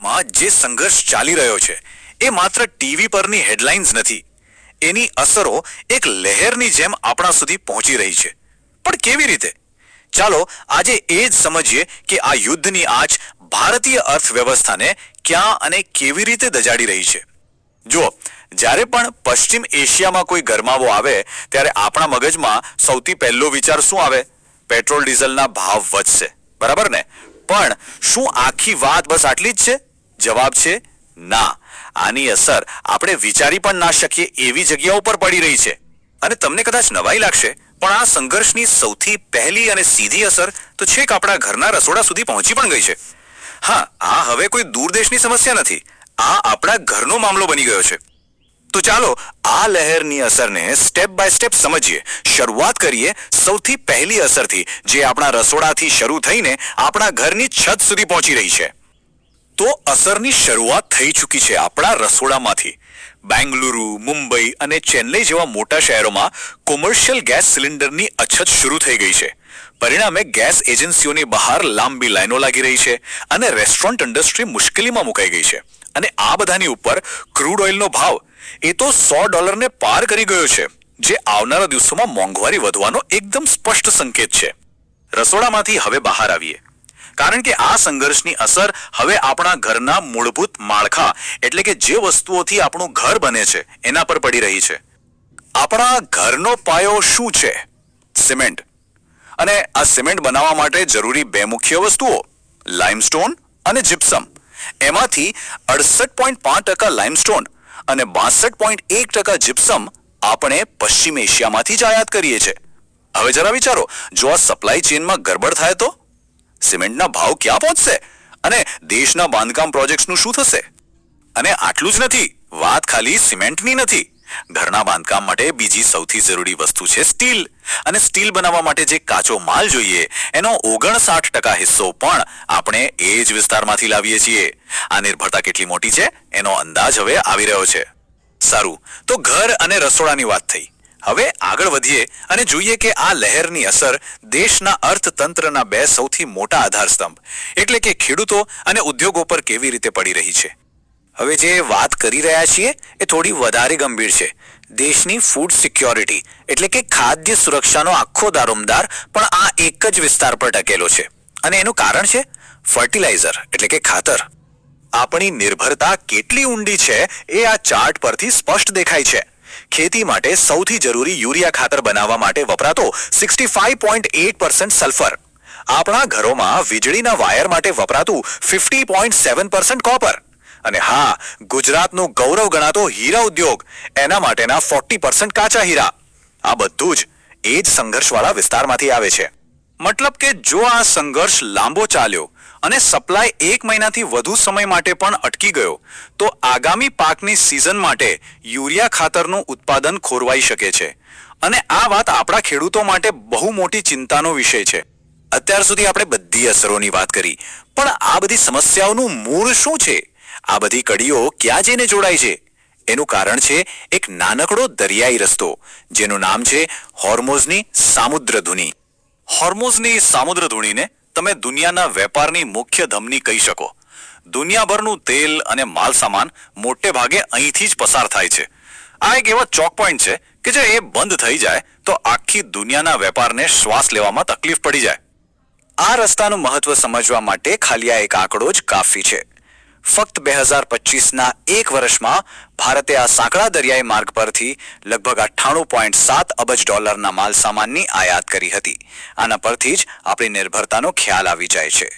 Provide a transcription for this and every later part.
રસોડામાં જે સંઘર્ષ ચાલી રહ્યો છે એ માત્ર ટીવી પરની હેડલાઇન્સ નથી. એની અસરો એક લહેરની જેમ આપણા સુધી પહોંચી રહી છે. પણ કેવી રીતે? ચાલો આજે એ જ સમજીએ કે આ યુદ્ધની આંચ ભારતીય અર્થવ્યવસ્થાને ક્યાં અને કેવી રીતે દજાડી રહી છે. જુઓ, જ્યારે પણ પશ્ચિમ એશિયામાં કોઈ ગરમાવો આવે ત્યારે આપણા મગજમાં સૌથી પહેલો વિચાર શું આવે? પેટ્રોલ ડીઝલના ભાવ વધશે, બરાબર ને? પણ શું આખી વાત બસ આટલી જ છે? જવાબ છે ના. આની અસર આપણે વિચારી પણ ના શકીએ એવી જગ્યાઓ પર પડી રહી છે. અને તમને કદાચ નવાઈ લાગશે, પણ આ સંઘર્ષની સૌથી પહેલી અને સીધી અસર તો છેક આપણા ઘરના રસોડા સુધી પહોંચી પણ ગઈ છે. હા, આ હવે કોઈ દૂર દેશની સમસ્યા નથી, આ આપણા ઘરનો મામલો બની ગયો છે. તો ચાલો આ લહેરની અસરને સ્ટેપ બાય સ્ટેપ સમજીએ. શરૂઆત કરીએ સૌથી પહેલી અસરથી, જે આપણા રસોડાથી શરૂ થઈને આપણા ઘરની છત સુધી પહોંચી રહી છે. તો અસરની શરૂઆત થઈ ચૂકી છે આપણા રસોડામાંથી. બેંગલુરુ, મુંબઈ અને ચેન્નઈ જેવા મોટા શહેરોમાં કોમર્શિયલ ગેસ સિલિન્ડરની અછત શરૂ થઈ ગઈ છે. પરિણામે ગેસ એજન્સીઓની બહાર લાંબી લાઈનો લાગી રહી છે અને રેસ્ટોરન્ટ ઇન્ડસ્ટ્રી મુશ્કેલીમાં મુકાઈ ગઈ છે. અને આ બધાની ઉપર ક્રૂડ ઓઇલનો ભાવ એ તો $100 પાર કરી ગયો છે, જે આવનારા દિવસોમાં મોંઘવારી વધવાનો એકદમ સ્પષ્ટ સંકેત છે. રસોડામાંથી હવે બહાર આવીએ, કારણ કે આ સંઘર્ષની અસર હવે આપણા ઘરના મૂળભૂત માળખા એટલે કે જે વસ્તુઓથી આપણું ઘર બને છે એના પર પડી રહી છે. આપણા ઘરનો પાયો શું છે? સિમેન્ટ. અને આ સિમેન્ટ બનાવવા માટે જરૂરી બે મુખ્ય વસ્તુઓ, લાઇમસ્ટોન અને જીપ્સમ. એમાંથી 68.5% લાઇમસ્ટોન અને 62.1% જીપ્સમ આપણે પશ્ચિમ એશિયામાંથી જ આયાત કરીએ છીએ. હવે જરા વિચારો, જો આ સપ્લાય ચેઇનમાં ગરબડ થાય તો સિમેન્ટના ભાવ ક્યાં પહોંચશે અને દેશના બાંધકામ પ્રોજેક્ટ્સનું શું થશે? અને આટલું જ નથી, વાત ખાલી સિમેન્ટની નથી. ઘરના બાંધકામ માટે બીજી સૌથી જરૂરી વસ્તુ છે સ્ટીલ. અને સ્ટીલ બનાવવા માટે જે કાચો માલ જોઈએ એનો 59% હિસ્સો પણ આપણે એ જ વિસ્તારમાંથી લાવીએ છીએ. આ નિર્ભરતા કેટલી મોટી છે એનો અંદાજ હવે આવી રહ્યો છે. સારું, તો ઘર અને રસોડાની વાત થઈ. હવે આગળ વધીએ અને જોઈએ કે આ લહેરની અસર દેશના અર્થતંત્રના બે સૌથી મોટા આધારસ્તંભ એટલે કે ખેડૂતો અને ઉદ્યોગો પર કેવી રીતે પડી રહી છે. હવે જે વાત કરી રહ્યા છીએ એ થોડી વધારે ગંભીર છે. દેશની ફૂડ સિક્યોરિટી એટલે કે ખાદ્ય સુરક્ષાનો આખો દારોમદાર પણ આ એક જ વિસ્તાર પર ટકેલો છે. અને એનું કારણ છે ફર્ટિલાઇઝર એટલે કે ખાતર. આપણી નિર્ભરતા કેટલી ઊંડી છે એ આ ચાર્ટ પરથી સ્પષ્ટ દેખાય છે. ખેતી માટે સૌથી જરૂરી યુરિયા ખાતર બનાવવા માટે વપરાતો 65.8% સલ્ફર, આપણા ઘરોમાં વીજળીના વાયર માટે વપરાતું 50.7% કોપર, અને હા, ગુજરાતનું ગૌરવ ગણાતો હીરા ઉદ્યોગ, એના માટેના 40% કાચા હીરા. આ બધું જ એ જ સંઘર્ષવાળા વિસ્તારમાંથી આવે છે. મતલબ કે જો આ સંઘર્ષ લાંબો ચાલ્યો અને સપ્લાય 1 મહિનાથી વધુ સમય માટે પણ અટકી ગયો તો આગામી પાકની સિઝન માટે યુરિયા ખાતરનું ઉત્પાદન ખોરવાઈ શકે છે. અને આ વાત આપણા ખેડૂતો માટે બહુ મોટી ચિંતાનો વિષય છે. અત્યાર સુધી આપણે બધી અસરોની વાત કરી, પણ આ બધી સમસ્યાઓનું મૂળ શું છે? આ બધી કડીઓ ક્યાં જઈને જોડાય છે? એનું કારણ છે એક નાનકડો દરિયાઈ રસ્તો, જેનું નામ છે હોર્મોઝની સામુદ્રધુની. હોર્મોઝની સામુદ્રધુનીને તમે દુનિયાના વેપારની મુખ્ય ધમની કહી શકો. દુનિયાભરનું તેલ અને માલ સામાન મોટે ભાગે અહીંથી જ પસાર થાય છે. આ એક એવા ચોક પોઈન્ટ છે કે જો એ બંધ થઈ જાય તો આખી દુનિયાના વેપારને શ્વાસ લેવામાં તકલીફ પડી જાય. આ રસ્તાનું મહત્વ સમજવા માટે ખાલી આ એક આંકડો જ કાફી છે. ફક્ત 2025ના એક વર્ષમાં ભારતે આ સાંકડા દરિયાઈ માર્ગ પરથી લગભગ $98.7 અબજ માલ સામાનની આયાત કરી હતી. આના પરથી જ આપણી નિર્ભરતાનો ખ્યાલ આવી જાય છે.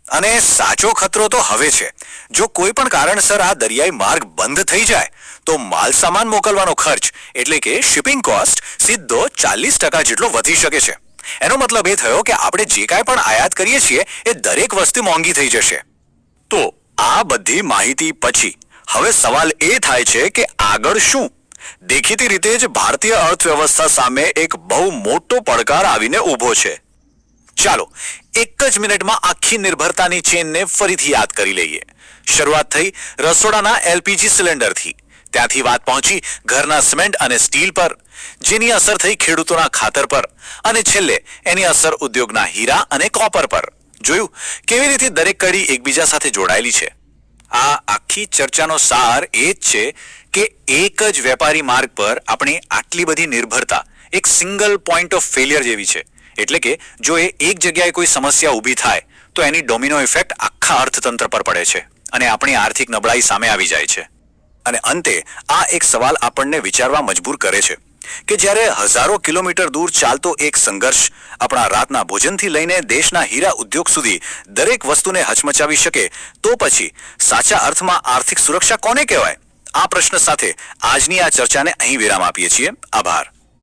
અને સાચો ખતરો તો હવે છે. જો કોઈ પણ કારણસર આ દરિયાઈ માર્ગ બંધ થઈ જાય તો માલ સામાન મોકલવાનો ખર્ચ એટલે કે શિપિંગ કોસ્ટ સીધો 40% જેટલો વધી શકે છે. એનો મતલબ એ થયો કે આપણે જે કાંઈ પણ આયાત કરીએ છીએ એ દરેક વસ્તુ મોંઘી થઈ જશે. તો આ બધી માહિતી પછી હવે સવાલ એ થાય છે કે આગળ શું? દેખીતી રીતે જ ભારતીય અર્થવ્યવસ્થા સામે એક બહુ મોટો પડકાર આવીને ઊભો છે. ચાલો એક જ મિનિટમાં આખી નિર્ભરતાની ચેનને ફરીથી યાદ કરી લઈએ. શરૂઆત થઈ રસોડાના LPG સિલિન્ડરથી, ત્યાંથી વાત પહોંચી ઘરના સિમેન્ટ અને સ્ટીલ પર, જેની અસર થઈ ખેડૂતોના ખાતર પર, અને છેલ્લે એની અસર ઉદ્યોગના હીરા અને કોપર પર. જોયું કેવી રીતે દરેક કડી એકબીજા સાથે જોડાયેલી છે? આ આખી ચર્ચાનો સાર એ જ છે કે એક જ વેપારી માર્ગ પર આપણી આટલી બધી નિર્ભરતા એક સિંગલ પોઈન્ટ ઓફ ફેલિયર જેવી છે. એટલે કે જો એ એક જગ્યાએ કોઈ સમસ્યા ઊભી થાય તો એની ડોમિનો ઇફેક્ટ આખા અર્થતંત્ર પર પડે છે અને આપણી આર્થિક નબળાઈ સામે આવી જાય છે. અને અંતે આ એક સવાલ આપણને વિચારવા મજબૂર કરે છે કે જ્યારે હજારો કિલોમીટર દૂર ચાલતો એક સંઘર્ષ આપણા રાતના ભોજનથી લઈને દેશના હીરા ઉદ્યોગ સુધી દરેક વસ્તુને હચમચાવી શકે તો પછી સાચા અર્થમાં આર્થિક સુરક્ષા કોને કહેવાય? આ પ્રશ્ન સાથે આજની આ ચર્ચાને અહીં વિરામ આપીએ છીએ. આભાર.